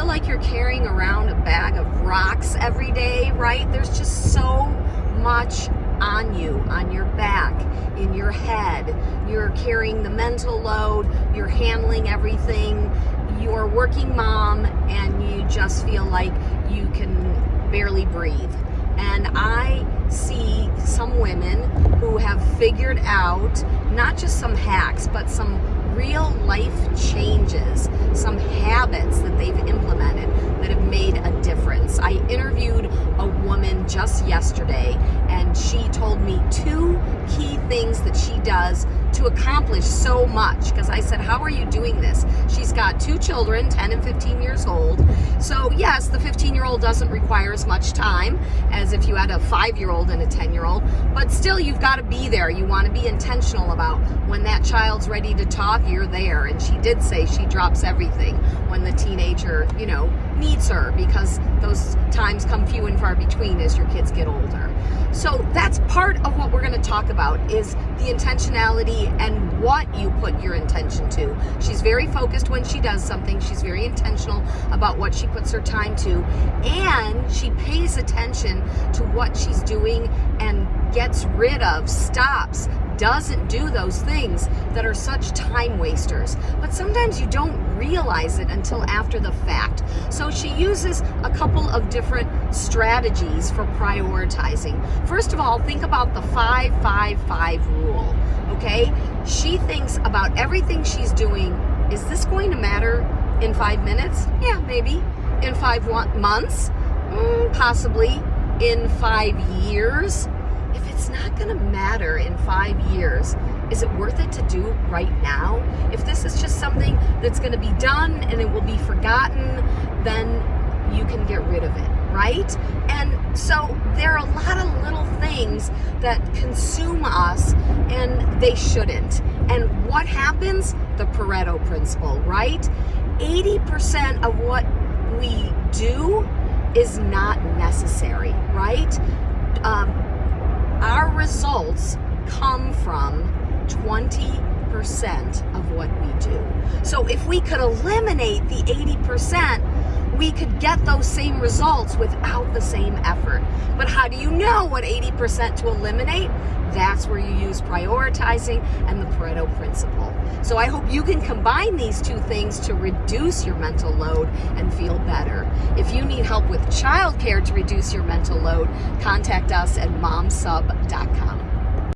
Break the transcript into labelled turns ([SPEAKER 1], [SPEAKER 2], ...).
[SPEAKER 1] feel like you're carrying around a bag of rocks every day, right? There's just so much on you, on your back, in your head. You're carrying the mental load, you're handling everything, you're a working mom, and you just feel like you can barely breathe. And I see some women who have figured out not just some hacks, but some real life changes, some habits that they've implemented that have made a difference. I interviewed a woman just yesterday, and she told me 2 key things that she does to accomplish so much. Because I said, how are you doing this? She's got 2 children, 10 and 15 years old. So yes, the 15-year-old doesn't require as much time as if you had a 5-year-old and a 10-year-old, but still you've got to be there. You want to be intentional about when that child's ready to talk, you're there. And she did say she drops everything when the teenager, needs her, because those times come few and far between as your kids get older. So that's part of what we're going to talk about, is the intentionality and what you put your intention to. She's very focused when she does something. She's very intentional about what she puts her time to, and she pays attention to what she's doing and gets rid of, stops, doesn't do those things that are such time wasters. But sometimes you don't realize it until after the fact. So she uses a couple of different strategies for prioritizing. First of all, think about the 5-5-5 rule, okay? She thinks about everything she's doing. Is this going to matter in 5 minutes? Yeah, maybe. In 5 months? Possibly. In 5 years? If it's not going to matter in 5 years, is it worth it to do right now? If this is just something that's going to be done and it will be forgotten, then you can get rid of it, right? And so there are a lot of little things that consume us, and they shouldn't. And what happens? The Pareto principle, right? 80% of what we do is not necessary, right? Our results come from 20% of what we do. So if we could eliminate the 80%, we could get those same results without the same effort. But how do you know what 80% to eliminate? That's where you use prioritizing and the Pareto principle. So I hope you can combine these 2 things to reduce your mental load and feel better. If you need help with childcare to reduce your mental load, contact us at momsub.com.